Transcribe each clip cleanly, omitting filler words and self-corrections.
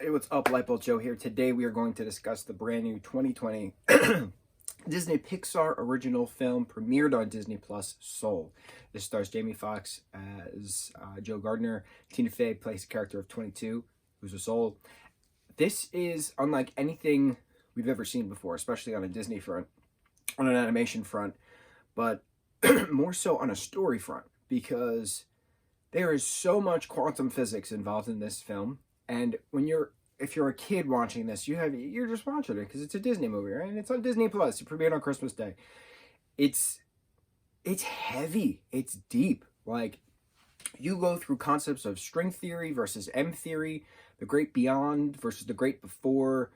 Hey, what's up? Lightbolt Joe here. Today we are going to discuss the brand new 2020 Disney Pixar original film premiered on Disney Plus, Soul. This stars Jamie Foxx as Joe Gardner. Tina Fey plays the character of 22, who's a soul. This is unlike anything we've ever seen before, especially on a Disney front, on an animation front, but more so on a story front, because there is so much quantum physics involved in this film. And if you're a kid watching this, you're just watching it because it's a Disney movie, right? And it's on Disney Plus. It premiered on Christmas Day. It's heavy. It's deep. Like, you go through concepts of string theory versus M theory, the great beyond versus the great before,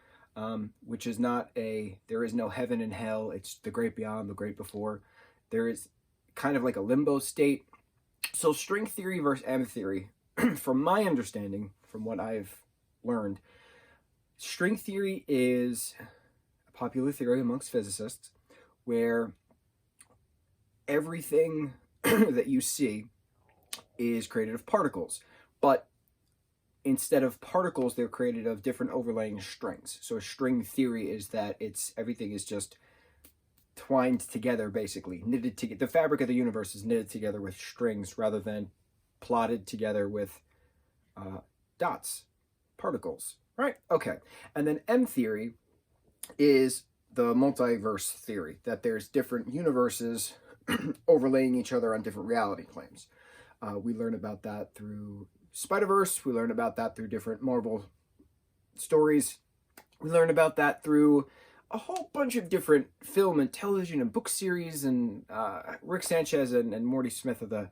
which is not there is no heaven and hell. It's the great beyond, the great before. There is kind of like a limbo state. So string theory versus M theory, from my understanding, from what I've learned, string theory is a popular theory amongst physicists where everything that you see is created of particles, but instead of particles, they're created of different overlaying strings. So string theory is that everything is just twined together, basically knitted together. The fabric of the universe is knitted together with strings rather than plotted together with dots, particles, right? Okay. And then M theory is the multiverse theory, that there's different universes overlaying each other on different reality claims. We learn about that through Spider-Verse. We learn about that through different Marvel stories. We learn about that through a whole bunch of different film and television and book series, and Rick Sanchez and Morty Smith are the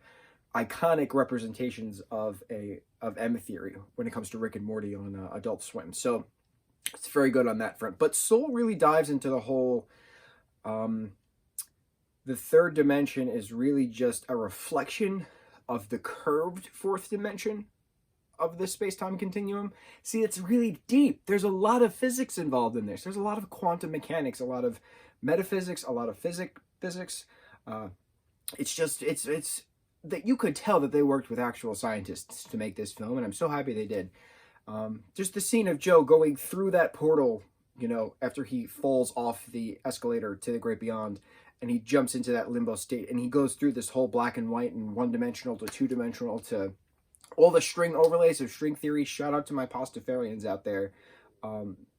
iconic representations of M theory when it comes to Rick and Morty on Adult Swim. So it's very good on that front. But Soul really dives into the whole, the third dimension is really just a reflection of the curved fourth dimension of the space-time continuum. See, it's really deep. There's a lot of physics involved in this. There's a lot of quantum mechanics, a lot of metaphysics, a lot of physics. It's that you could tell that they worked with actual scientists to make this film, and I'm so happy they did. Just the scene of Joe going through that portal, after he falls off the escalator to the great beyond, and he jumps into that limbo state, and he goes through this whole black and white and one-dimensional to two-dimensional to all the string overlays of string theory. Shout out to my Pastafarians out there.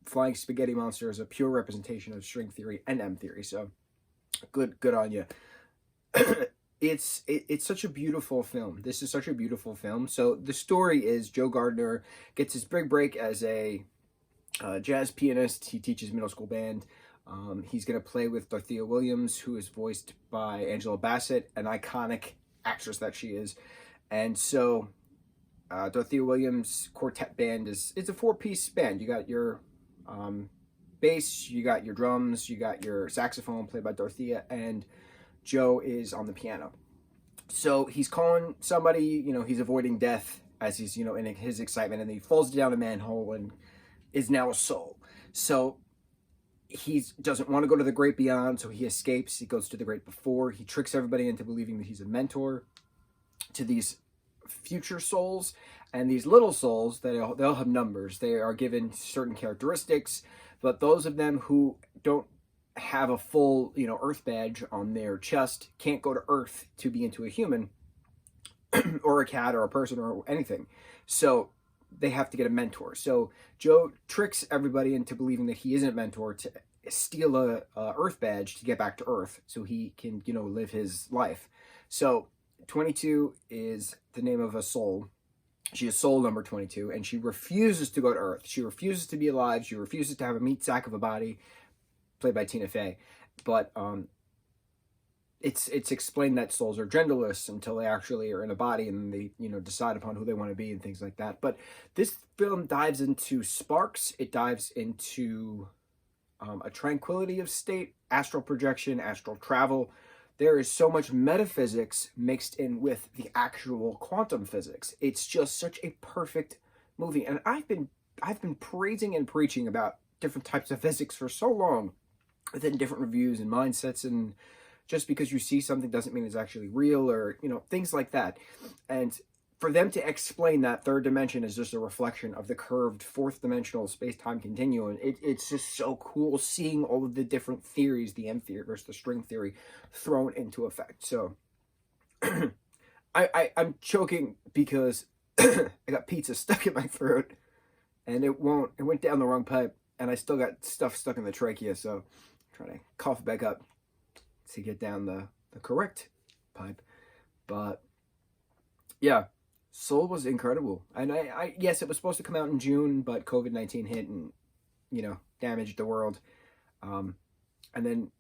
Flying Spaghetti Monster is a pure representation of string theory and M theory, so good on you. It's such a beautiful film. This is such a beautiful film. So the story is Joe Gardner gets his big break as a jazz pianist. He teaches middle school band. He's going to play with Dorothea Williams, who is voiced by Angela Bassett, an iconic actress that she is. And so Dorothea Williams' quartet band it's a four-piece band. You got your bass, you got your drums, you got your saxophone played by Dorothea, and Joe is on the piano. So he's calling somebody, he's avoiding death as he's, in his excitement, and he falls down a manhole and is now a soul. So he doesn't want to go to the great beyond, so he escapes. He goes to the great before. He tricks everybody into believing that he's a mentor to these future souls, and these little souls, they'll have numbers. They are given certain characteristics, but those of them who don't have a full, Earth badge on their chest can't go to Earth to be into a human or a cat or a person or anything. So they have to get a mentor. So Joe tricks everybody into believing that he isn't a mentor to steal a Earth badge to get back to Earth so he can, live his life. So 22 is the name of a soul. She is soul number 22, and she refuses to go to Earth. She refuses to be alive. She refuses to have a meat sack of a body, played by Tina Fey. But it's explained that souls are genderless until they actually are in a body, and they decide upon who they want to be and things like that. But this film dives into sparks. It dives into a tranquility of state, astral projection, astral travel. There is so much metaphysics mixed in with the actual quantum physics. It's just such a perfect movie, and I've been praising and preaching about different types of physics for so long, within different reviews and mindsets, and just because you see something doesn't mean it's actually real, or things like that. And for them to explain that third dimension is just a reflection of the curved fourth dimensional space-time continuum, it's just so cool seeing all of the different theories, the M theory versus the string theory, thrown into effect. So I'm choking because I got pizza stuck in my throat, and it went down the wrong pipe, and I still got stuff stuck in the trachea, so I'm trying to cough back up to get down the correct pipe. But yeah, Soul was incredible. And I yes, it was supposed to come out in June, but COVID-19 hit and, damaged the world. And then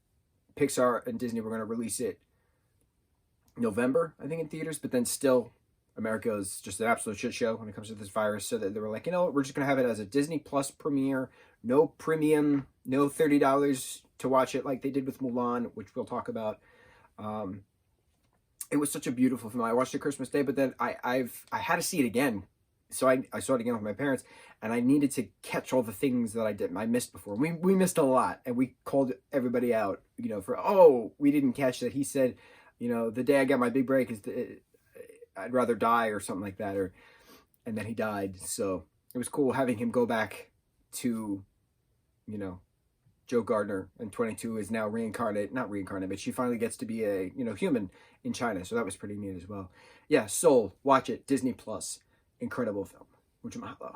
Pixar and Disney were going to release it November, I think, in theaters, but then still America is just an absolute shit show when it comes to this virus. So that they were like, we're just going to have it as a Disney Plus premiere, no premium, no $30 to watch it like they did with Mulan, which we'll talk about. It was such a beautiful film. I watched it Christmas Day, but then I had to see it again. So I saw it again with my parents, and I needed to catch all the things that I missed before. We missed a lot, and we called everybody out, we didn't catch that. He said, the day I got my big break is I'd rather die or something like that, and then he died. So it was cool having him go back to, Joe Gardner, and 22 is now not reincarnate, but she finally gets to be a, human in China. So that was pretty neat as well. Yeah, Soul, watch it, Disney Plus, incredible film. Mucho mahalo.